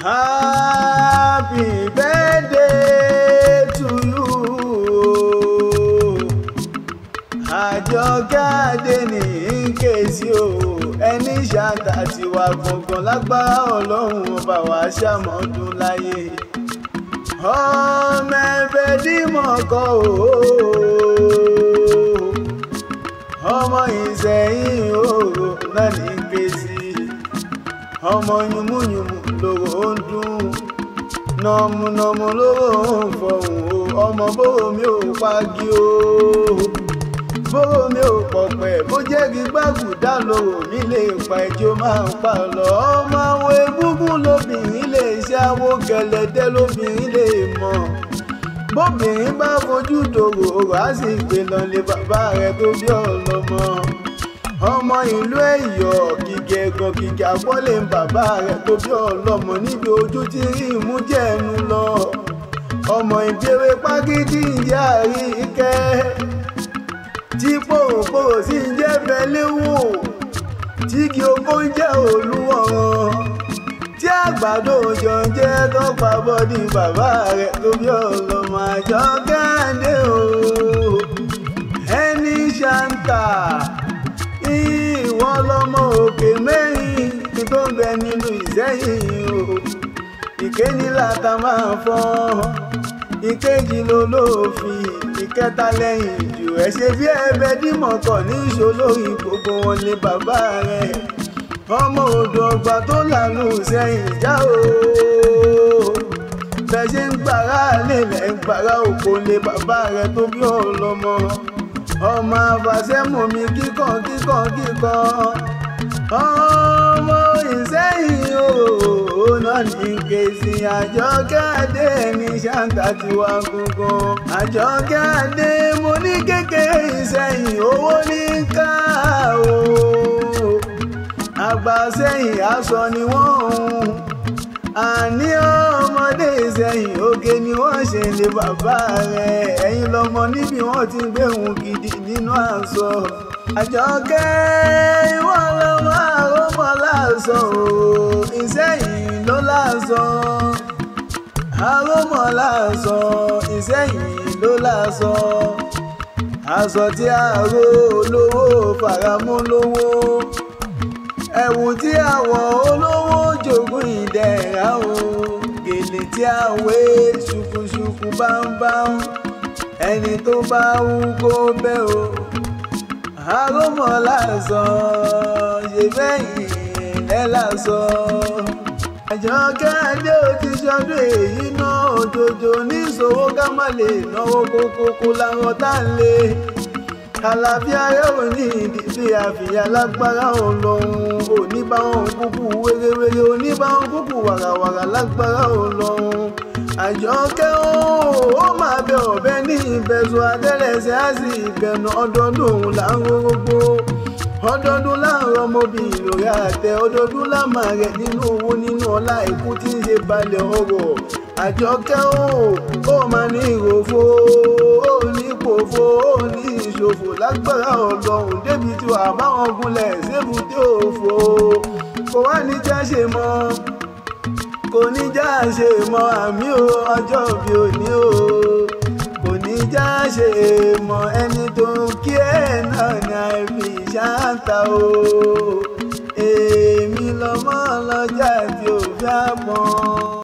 Happy birthday to you. Àjọkẹ́ Adéní Nkèsí o, ẹni ṣàǹtà tiwa gbọ̀ngàn lágbára Ọlọ́run ọba wa ṣàmọ́dún láyé. Ọmọ ẹgbẹ́ dímọ̀kọ́ o, ọmọ Ìṣẹ̀yìn òòrò náà ní Nkèsí. Ọmọ yùmúyùmú lóró ń dún, nọ̀mùnọ̀mù lóró ń fọ̀hún o. Ọmọ bóró mi ò pagi o, bóró mi ò pọ̀pẹ̀, bó jẹ́ kí gbàgùdá lóró mi lè pa ẹjọ́ máa ń pa lọ. Ọmọ àwọn egúngún lóbìnrin lè ṣe, àwo gẹ̀lẹ̀dẹ́ lóbìnrin lè mọ̀. Bóbìnrin bá fojú dòrò òrò á sì gbé lọ lé bàbá rẹ̀ tó bí ọlọ́mọ. Ọmọ ìlú Ẹ̀yọ̀ kìkì ẹ̀gàn kìkì àpọ́lé ń bàbá rẹ̀ tó bí ọlọ́mọ, níbi ojú tí rí ìmú jẹ́nu lọ. Ọmọ ìbéèrè pákítí ń jẹ́ Àríkẹ́, tí pòròpòrò sì ń jẹ́ Fẹ́léwò, tí kí oko ń jẹ́ Olúwọ̀ràn, tí àgbàdo òjò ń jẹ́ Tọ́pa bọ́dí bàbá rẹ̀ tó bí ọlọ́mọ. Àjọkẹ́ Adé o, ẹni ṣàǹtà ìwọ lọmọ òkè mẹ́rin tó ń bẹ nínú Ìṣẹ̀yìn o. Ìkéní làtà máa fọ́n, ìkejì lolófin, ìkẹta lẹ́yìn jù ẹ̀ ṣe bí ẹbẹ dímọ̀kọ̀ ní ìṣolórí gbogbo wọn ní bàbá rẹ̀. Ọmọ odò ọgbà tó lànà Ìṣẹ̀yìn já o, bẹ́ẹ̀ ṣe ń gbàrà lélẹ̀ ń gbàrà òkò lé bàbá rẹ̀ tó bí ọlọ́mọ. Ọmọ àfàṣẹ́mù mi kíkan kíkan kíkan, ọmọ Ìṣẹ̀yìn o náà ní Nkèsí. Àjọkẹ́ Adé ní ṣàǹtà tiwa gangan. Àjọkẹ́ Adé mo ní kékeré Ìṣẹ̀yìn owó ní ká o, àgbà Ìṣẹ̀yìn aṣọ ni wọ́n ń, àní ọmọdé Ìṣẹ̀yìn oge ni wọ́n ṣe lé bàbá rẹ̀. Ẹ̀yin lọmọ níbi wọ́n ti gbé ohun gidi nínú aṣọ. Àjọkẹ́ ìwọ lọmọ àrọ́mọ láṣọ o, Ìṣẹ̀yìn ló láṣọ. Àrọ́mọ láṣọ, Ìṣẹ̀yìn ló láṣọ. Aṣọ tí àrò olówó faramú lówó, ẹ̀wù tí àwọ̀ olówó jogún ìdẹ̀ra o, gèlè tí àwé ṣùkùṣùkù bámbám, ẹni tó bá wú kó bẹ́ o. Àrọ́mọ láṣọ, ṣe bẹ́yìn lẹ́ láṣọ. Àjọkẹ́ Adé ò ti ṣọdún èyí náà, òjòjò ní ìṣòwò ká má lè náwó kókókó láwọn tá ń lé. Àlàáfíà rẹ̀ ò ní ìdílé àfìyà lágbára Ọlọ́run, oníbàwọn kúkú wérewére, oníbàwọn kúkú wàràwàrà lágbára Ọlọ́run. Àjọkẹ́ ó máa bẹ ọ̀bẹ ní ìbẹ̀sùn àtẹ́lẹsẹ̀ á sì ìbẹ̀nà. Ọdọọdún òun là ń rorógbó, ọdọọdún láàárọ̀ ọmọbí lórí àtẹ, ọdọọdún láàmà rẹ̀ nínú owó nínú ọlá ikú tí ń ṣe balẹ̀ ọrọ̀. Àjọkẹ́ ó máa ní ìròfó, ó ní pòfó, ó ní ìṣòfò lágbára Ọlọ́run, débi tí wàá báwọn gúnlẹ̀ ṣébùté òfò. Kò wá ní já ṣe mọ́, kò ní já ṣe mọ́ àmì o, ọjọ́ bí òní o. Kò ní já ṣe mọ́, ẹni tó ń kí ẹ̀ náà ní àìfi ṣàǹtà o. Èmi lọmọ ọlọ́jà tí ò fẹ́ pọ́n.